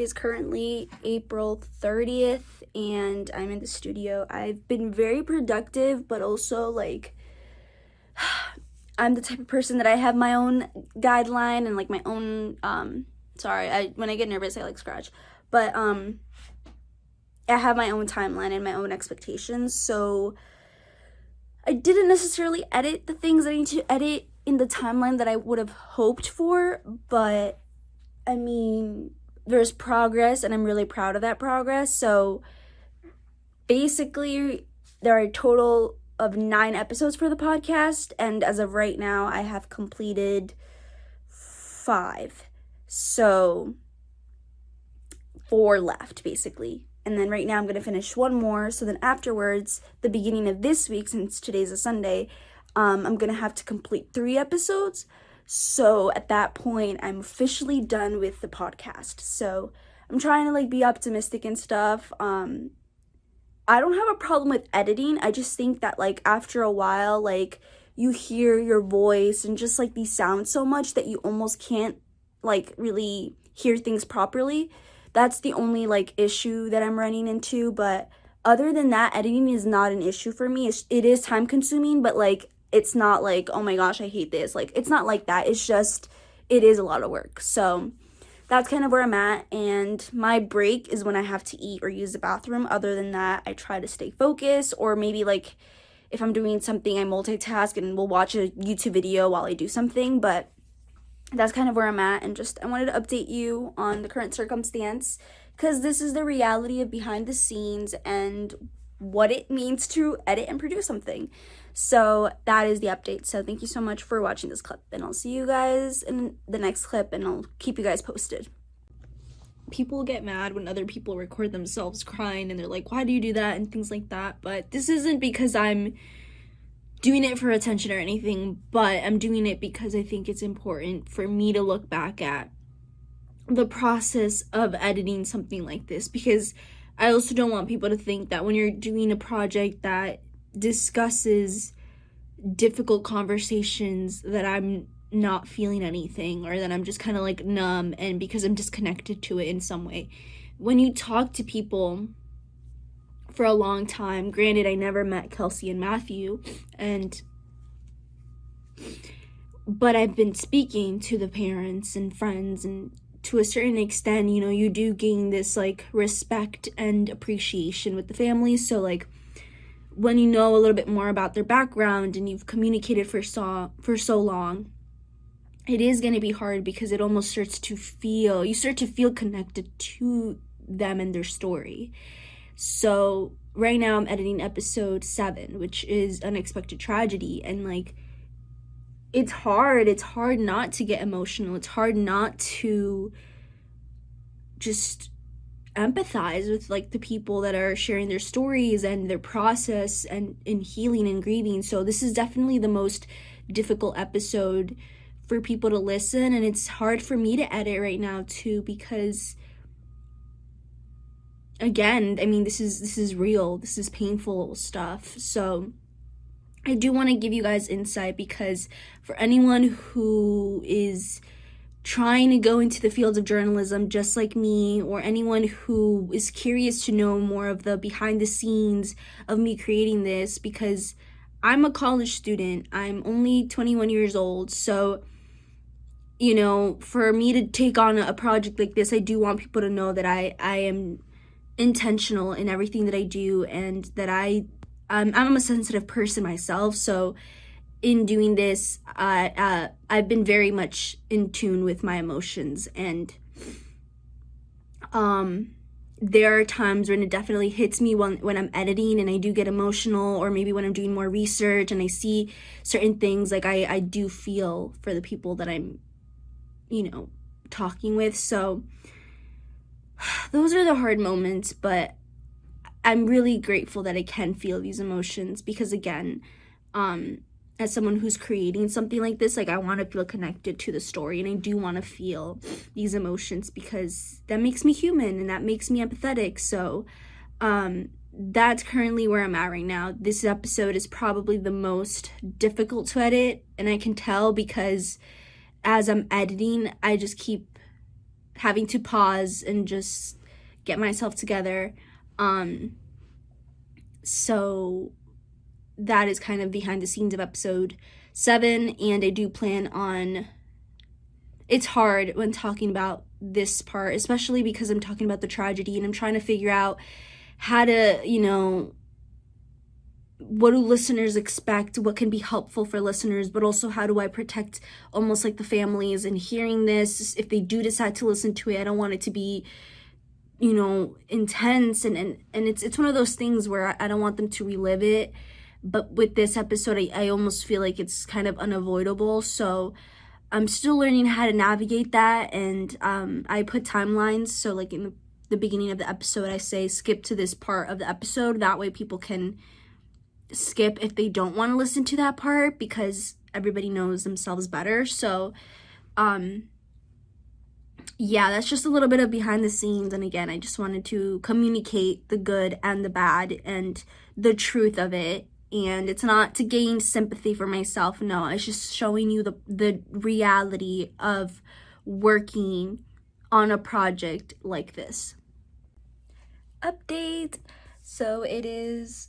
It is currently April 30th and I'm in the studio. I've been very productive, but also like I'm the type of person that I have my own guideline and like my own when I get nervous I like scratch. But I have my own timeline and my own expectations. So I didn't necessarily edit the things I need to edit in the timeline that I would have hoped for, but I mean, there's progress and I'm really proud of that progress. So basically, there are a total of 9 episodes for the podcast, and as of right now, I have completed 5. So 4 left, basically. And then right now I'm going to finish 1 more. So then afterwards, the beginning of this week, since today's a Sunday, I'm going to have to complete 3 episodes. So at that point, I'm officially done with the podcast. So I'm trying to like be optimistic and stuff. I don't have a problem with editing. I just think that like after a while, like you hear your voice and just like these sounds so much that you almost can't like really hear things properly. That's the only like issue that I'm running into. But other than that, editing is not an issue for me. It is time consuming, but like it's not like, oh my gosh, I hate this. Like, it's not like that. It's just, it is a lot of work. So that's kind of where I'm at. And my break is when I have to eat or use the bathroom. Other than that, I try to stay focused. Or maybe like if I'm doing something, I multitask and will watch a YouTube video while I do something. But that's kind of where I'm at. And just, I wanted to update you on the current circumstance, because this is the reality of behind the scenes and what it means to edit and produce something. So that is the update. So thank you so much for watching this clip, and I'll see you guys in the next clip, and I'll keep you guys posted. People get mad when other people record themselves crying and they're like, why do you do that, and things like that. But this isn't because I'm doing it for attention or anything, but I'm doing it because I think it's important for me to look back at the process of editing something like this, because I also don't want people to think that when you're doing a project that discusses difficult conversations that I'm not feeling anything, or that I'm just kind of like numb and because I'm disconnected to it in some way. When you talk to people for a long time, granted I never met Kelsey and Matthew, but I've been speaking to the parents and friends, and to a certain extent, you know, you do gain this like respect and appreciation with the family. So like when you know a little bit more about their background and you've communicated for so long, it is going to be hard, because it almost you start to feel connected to them and their story. So right now I'm editing episode 7, which is Unexpected Tragedy, and like it's hard not to get emotional. It's hard not to just empathize with like the people that are sharing their stories and their process and in healing and grieving. So this is definitely the most difficult episode for people to listen, and it's hard for me to edit right now too, because again, I mean, this is real, this is painful stuff. So I do want to give you guys insight, because for anyone who is trying to go into the fields of journalism just like me, or anyone who is curious to know more of the behind the scenes of me creating this, because I'm a college student, I'm only 21 years old, so you know, for me to take on a project like this, I do want people to know that I am intentional in everything that I do, and that I'm a sensitive person myself. So in doing this, I've been very much in tune with my emotions, and there are times when it definitely hits me when I'm editing and I do get emotional, or maybe when I'm doing more research and I see certain things, like I do feel for the people that I'm, you know, talking with. So those are the hard moments, but I'm really grateful that I can feel these emotions, because again, as someone who's creating something like this, like I want to feel connected to the story, and I do want to feel these emotions, because that makes me human and that makes me empathetic. So that's currently where I'm at right now. This episode is probably the most difficult to edit, and I can tell because as I'm editing, I just keep having to pause and just get myself together. So that is kind of behind the scenes of episode 7, and I do plan on, it's hard when talking about this part, especially because I'm talking about the tragedy and I'm trying to figure out how to, you know, what do listeners expect, what can be helpful for listeners, but also how do I protect almost like the families and hearing this, if they do decide to listen to it, I don't want it to be, you know, intense, and it's one of those things where I don't want them to relive it, but with this episode, I almost feel like it's kind of unavoidable, so I'm still learning how to navigate that, and I put timelines, so like in the beginning of the episode, I say skip to this part of the episode, that way people can skip if they don't want to listen to that part, because everybody knows themselves better. So yeah, that's just a little bit of behind the scenes, and again, I just wanted to communicate the good and the bad and the truth of it, and it's not to gain sympathy for myself, no, it's just showing you the reality of working on a project like this. Update. So it is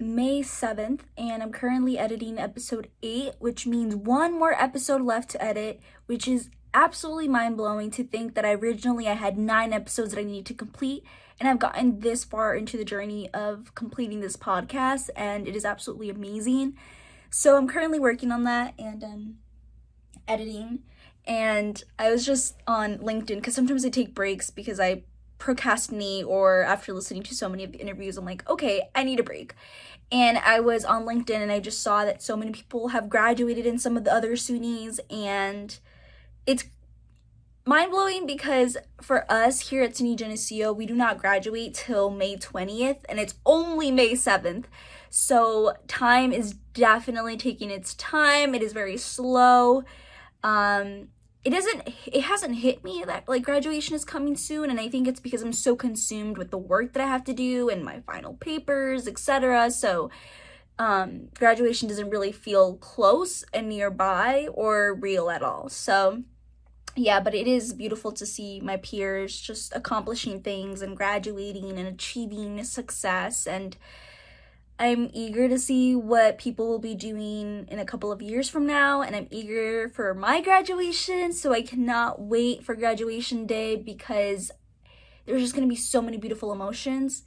May 7th, and I'm currently editing episode 8, which means one more episode left to edit, which is absolutely mind-blowing to think that I had 9 episodes that I needed to complete, and I've gotten this far into the journey of completing this podcast, and it is absolutely amazing. So I'm currently working on that and editing, and I was just on LinkedIn, because sometimes I take breaks because I procrastinate, or after listening to so many of the interviews, I'm like, okay, I need a break. And I was on LinkedIn and I just saw that so many people have graduated in some of the other SUNYs, and it's mind-blowing because for us here at SUNY Geneseo, we do not graduate till May 20th, and it's only May 7th. So time is definitely taking its time. It is very slow. It hasn't hit me that like graduation is coming soon, and I think it's because I'm so consumed with the work that I have to do and my final papers, etc. So graduation doesn't really feel close and nearby or real at all. So yeah, but it is beautiful to see my peers just accomplishing things and graduating and achieving success, and I'm eager to see what people will be doing in a couple of years from now, and I'm eager for my graduation, so I cannot wait for graduation day, because there's just going to be so many beautiful emotions.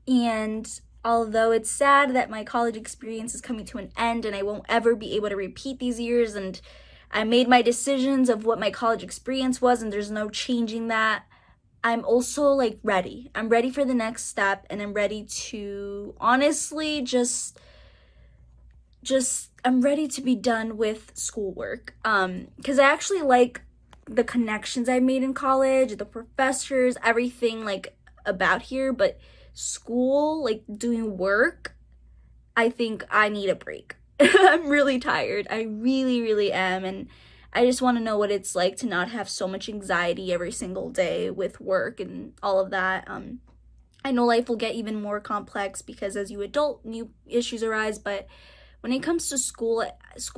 And although it's sad that my college experience is coming to an end and I won't ever be able to repeat these years, and I made my decisions of what my college experience was and there's no changing that, I'm also like ready. I'm ready for the next step, and I'm ready to honestly I'm ready to be done with schoolwork. Because I actually like the connections I made in college, the professors, everything like about here, but school, like doing work, I think I need a break. I'm really tired. I really, really am, and I just want to know what it's like to not have so much anxiety every single day with work and all of that. I know life will get even more complex because as you adult, new issues arise, but when it comes to school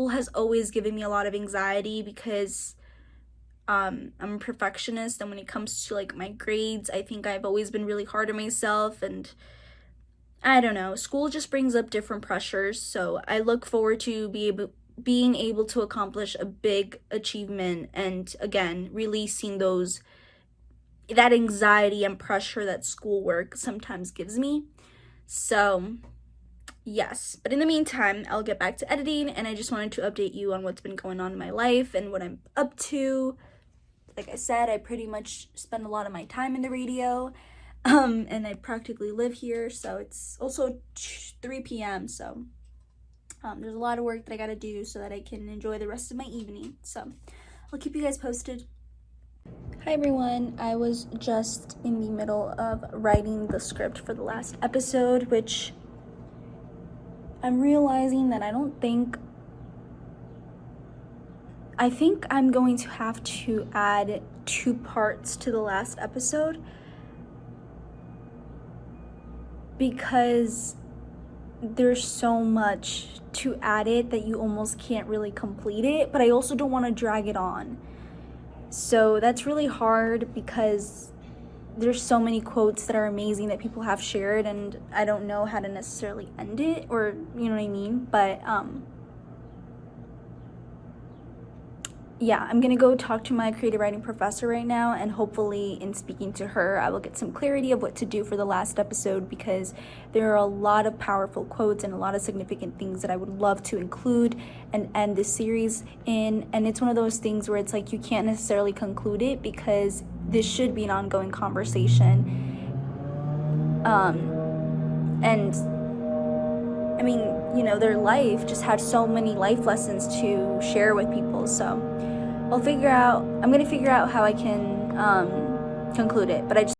has always given me a lot of anxiety because I'm a perfectionist, and when it comes to like my grades, I think I've always been really hard on myself, and I don't know, school just brings up different pressures, so I look forward to being able to accomplish a big achievement, and again, releasing that anxiety and pressure that schoolwork sometimes gives me. So yes, but in the meantime, I'll get back to editing, and I just wanted to update you on what's been going on in my life and what I'm up to. Like I said, I pretty much spend a lot of my time in the radio, and I practically live here, so it's also 3 p.m., so there's a lot of work that I gotta do so that I can enjoy the rest of my evening. So I'll keep you guys posted. Hi everyone, I was just in the middle of writing the script for the last episode, which I'm realizing that I think I'm going to have to add 2 parts to the last episode, because there's so much to add it that you almost can't really complete it, but I also don't want to drag it on. So that's really hard because there's so many quotes that are amazing that people have shared, and I don't know how to necessarily end it, or you know what I mean. But yeah, I'm gonna go talk to my creative writing professor right now, and hopefully in speaking to her I will get some clarity of what to do for the last episode, because there are a lot of powerful quotes and a lot of significant things that I would love to include and end this series in. And it's one of those things where it's like you can't necessarily conclude it because this should be an ongoing conversation. And I mean, you know, their life just had so many life lessons to share with people. So I'm gonna figure out how I can conclude it, but I just